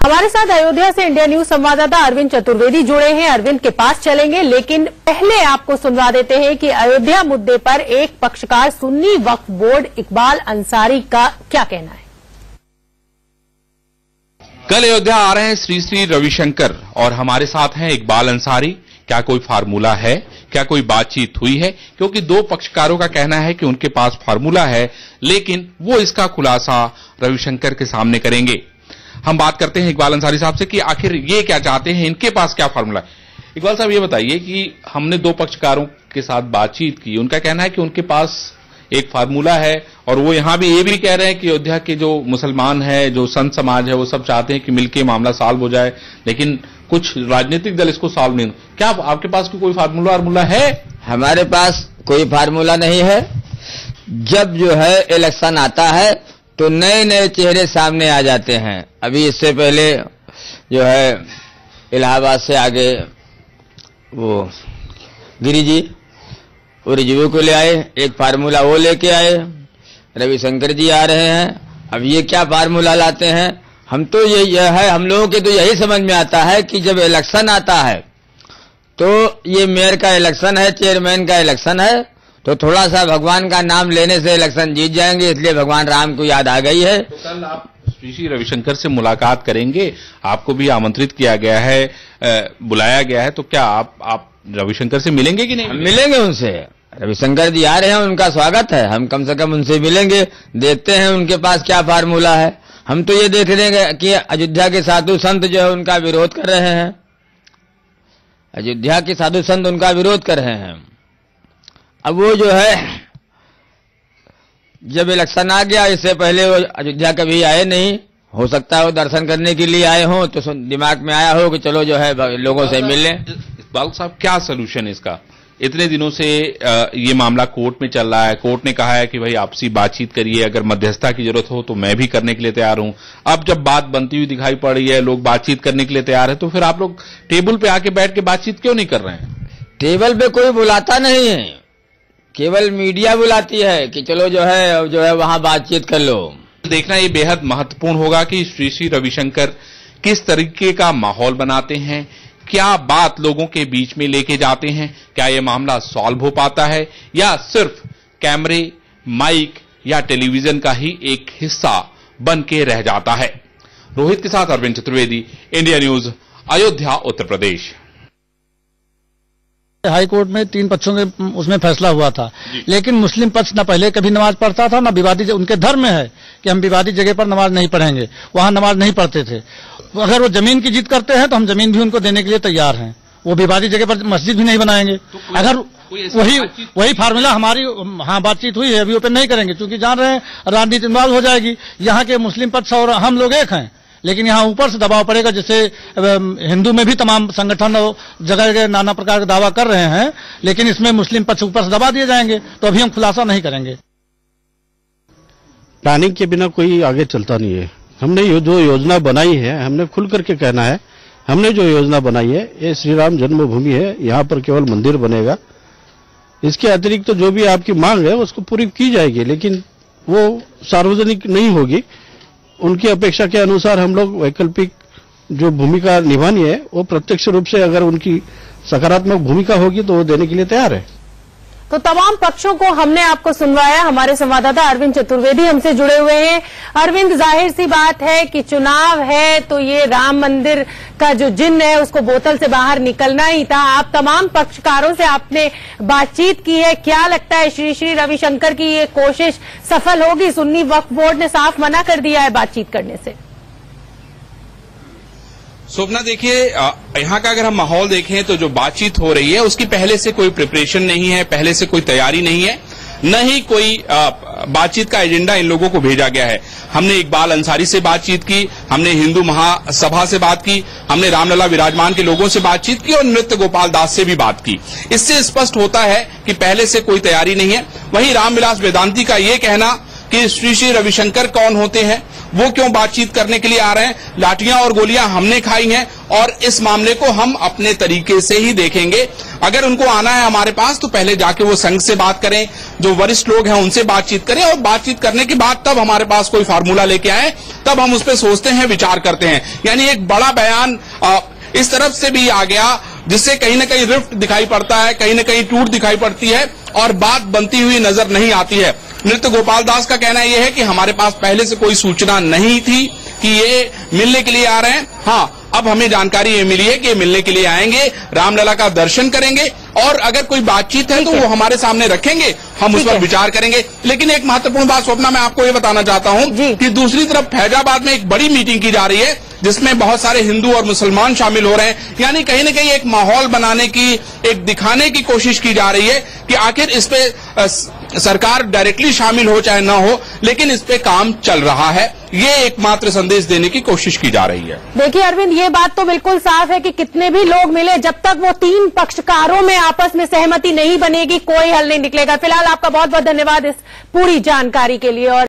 हमारे साथ अयोध्या से इंडिया न्यूज संवाददाता अरविंद चतुर्वेदी जुड़े हैं। अरविंद के पास चलेंगे, लेकिन पहले आपको सुनवा देते हैं कि अयोध्या मुद्दे पर एक पक्षकार सुन्नी वक्फ बोर्ड इकबाल अंसारी का क्या कहना है। कल अयोध्या आ रहे हैं श्री श्री रविशंकर और हमारे साथ हैं इकबाल अंसारी। क्या कोई फार्मूला है, क्या कोई बातचीत हुई है? क्योंकि दो पक्षकारों का कहना है कि उनके पास फार्मूला है, लेकिन वो इसका खुलासा रविशंकर के सामने करेंगे। हम बात करते हैं इकबाल अंसारी साहब से कि आखिर ये क्या चाहते हैं, इनके पास क्या फार्मूला है। इकबाल साहब ये बताइए कि हमने दो पक्षकारों के साथ बातचीत की, उनका कहना है कि उनके पास एक फार्मूला है और वो यहां भी ये भी कह रहे हैं कि अयोध्या के जो मुसलमान है, जो संत समाज है, वो सब चाहते हैं कि मिलके मामला सॉल्व हो जाए, लेकिन कुछ राजनीतिक दल इसको सॉल्व नहीं। क्या आपके पास कोई फार्मूला है? हमारे पास कोई फार्मूला नहीं है। जब जो है इलेक्शन आता है तो नए नए चेहरे सामने आ जाते हैं। अभी इससे पहले जो है इलाहाबाद से आगे वो गिरी जी वो रिजवी को ले आए, एक फार्मूला वो लेके आए, रविशंकर जी आ रहे हैं। अब ये क्या फार्मूला लाते हैं? हम तो ये है, हम लोगों के तो यही समझ में आता है कि जब इलेक्शन आता है तो ये मेयर का इलेक्शन है, चेयरमैन का इलेक्शन है, तो थोड़ा सा भगवान का नाम लेने से इलेक्शन जीत जाएंगे, इसलिए भगवान राम को याद आ गई है। तो कल आप श्री रविशंकर से मुलाकात करेंगे, आपको भी आमंत्रित किया गया है, बुलाया गया है, तो क्या आप रविशंकर से मिलेंगे कि नहीं? हम मिलेंगे उनसे। रविशंकर जी आ रहे हैं, उनका स्वागत है, हम कम से कम उनसे मिलेंगे, देखते हैं उनके पास क्या फार्मूला है। हम तो ये देख रहे हैं कि अयोध्या के साधु संत जो है उनका विरोध कर रहे हैं, अयोध्या के साधु संत उनका विरोध कर रहे हैं। अब वो जो है जब इलेक्शन आ गया, इससे पहले वो अयोध्या कभी आए नहीं, हो सकता है वो दर्शन करने के लिए आए हों, तो दिमाग में आया हो कि चलो जो है लोगों से मिल लें। इकबाल साहब क्या सलूशन है इसका? इतने दिनों से ये मामला कोर्ट में चल रहा है, कोर्ट ने कहा है कि भाई आपसी बातचीत करिए, अगर मध्यस्थता की जरूरत हो तो मैं भी करने के लिए तैयार हूं। अब जब बात बनती हुई दिखाई पड़ रही है, लोग बातचीत करने के लिए तैयार है, तो फिर आप लोग टेबल पे आके बैठ के बातचीत क्यों नहीं कर रहे हैं? टेबल पे कोई बुलाता नहीं है, केवल मीडिया बुलाती है कि चलो जो है वहां बातचीत कर लो। देखना ये बेहद महत्वपूर्ण होगा कि श्री श्री रविशंकर किस तरीके का माहौल बनाते हैं, क्या बात लोगों के बीच में लेके जाते हैं, क्या यह मामला सॉल्व हो पाता है या सिर्फ कैमरे, माइक या टेलीविजन का ही एक हिस्सा बन के रह जाता है। रोहित के साथ Arvind Chaturvedi, India news, Ayodhya, Uttar Pradesh. High court में 3 पक्षों के उसमें फैसला हुआ था, लेकिन मुस्लिम पक्ष न पहले कभी नमाज पढ़ता था, न विवादित, उनके धर्म में है कि हम विवादित जगह पर नमाज नहीं पढ़ेंगे, वहां नमाज नहीं पढ़ते थे। अगर वो जमीन की जिद करते हैं तो हम जमीन भी उनको देने के लिए तैयार हैं, वो विवादित जगह पर मस्जिद भी नहीं बनाएंगे। तो अगर वही फार्मूला हमारी बातचीत हुई है, अभी ओपन नहीं करेंगे क्योंकि जान रहे हैं राजनीति इन्वॉल्व हो जाएगी। यहाँ के मुस्लिम पक्ष और हम लोग एक हैं, लेकिन यहाँ ऊपर से दबाव पड़ेगा, जैसे हिंदू में भी तमाम संगठन जगह जगह नाना प्रकार का दावा कर रहे हैं, लेकिन इसमें मुस्लिम पक्ष ऊपर से दबा दिए जाएंगे, तो अभी हम खुलासा नहीं करेंगे। प्लानिंग के बिना कोई आगे चलता नहीं है। हमने जो योजना बनाई है, हमने खुल करके कहना है, हमने जो योजना बनाई है ये श्री राम जन्मभूमि है, यहाँ पर केवल मंदिर बनेगा। इसके अतिरिक्त तो जो भी आपकी मांग है उसको पूरी की जाएगी, लेकिन वो सार्वजनिक नहीं होगी। उनकी अपेक्षा के अनुसार हम लोग वैकल्पिक जो भूमिका निभानी है वो प्रत्यक्ष रूप से अगर उनकी सकारात्मक भूमिका होगी तो वो देने के लिए तैयार है। तो तमाम पक्षों को हमने आपको सुनवाया। हमारे संवाददाता अरविंद चतुर्वेदी हमसे जुड़े हुए हैं। अरविंद, जाहिर सी बात है कि चुनाव है तो ये राम मंदिर का जो जिन्न है उसको बोतल से बाहर निकलना ही था। आप तमाम पक्षकारों से आपने बातचीत की है, क्या लगता है श्री श्री रविशंकर की ये कोशिश सफल होगी? सुन्नी वक्फ बोर्ड ने साफ मना कर दिया है बातचीत करने से। स्वप्ना, देखिए यहाँ का अगर हम माहौल देखें तो जो बातचीत हो रही है उसकी पहले से कोई प्रिपरेशन नहीं है, पहले से कोई तैयारी नहीं है, न ही कोई बातचीत का एजेंडा इन लोगों को भेजा गया है। हमने इकबाल अंसारी से बातचीत की, हमने हिंदू महासभा से बात की, हमने रामलला विराजमान के लोगों से बातचीत की और नृत्य गोपाल दास से भी बात की। इससे स्पष्ट होता है कि पहले से कोई तैयारी नहीं है। वहीं रामविलास वेदांती का ये कहना कि श्री श्री रविशंकर कौन होते हैं वो क्यों बातचीत करने के लिए आ रहे हैं। लाठियां और गोलियां हमने खाई हैं और इस मामले को हम अपने तरीके से ही देखेंगे। अगर उनको आना है हमारे पास तो पहले जाके वो संघ से बात करें, जो वरिष्ठ लोग हैं उनसे बातचीत करें, और बातचीत करने के बाद तब हमारे पास कोई फार्मूला लेके आए, तब हम उस पर सोचते हैं, विचार करते हैं। यानी एक बड़ा बयान इस तरफ से भी आ गया जिससे कहीं न कहीं रिफ्ट दिखाई पड़ता है, कहीं न कहीं टूट दिखाई पड़ती है और बात बनती हुई नजर नहीं आती है। नृत्य गोपाल दास का कहना यह है कि हमारे पास पहले से कोई सूचना नहीं थी कि ये मिलने के लिए आ रहे हैं। हाँ, अब हमें जानकारी ये मिली है कि मिलने के लिए आएंगे, रामलला का दर्शन करेंगे और अगर कोई बातचीत है तो वो हमारे सामने रखेंगे, हम उस पर विचार करेंगे। लेकिन एक महत्वपूर्ण बात स्वप्ना मैं आपको ये बताना चाहता हूँ कि दूसरी तरफ फैजाबाद में एक बड़ी मीटिंग की जा रही है जिसमें बहुत सारे हिंदू और मुसलमान शामिल हो रहे हैं। यानी कहीं न कहीं एक माहौल बनाने की, एक दिखाने की कोशिश की जा रही है कि आखिर इस पे सरकार डायरेक्टली शामिल हो चाहे ना हो, लेकिन इस पे काम चल रहा है। ये एकमात्र संदेश देने की कोशिश की जा रही है। देखिए अरविंद, ये बात तो बिल्कुल साफ है कि कितने भी लोग मिले, जब तक वो तीन पक्षकारों में आपस में सहमति नहीं बनेगी कोई हल नहीं निकलेगा। फिलहाल आपका बहुत बहुत धन्यवाद इस पूरी जानकारी के लिए। और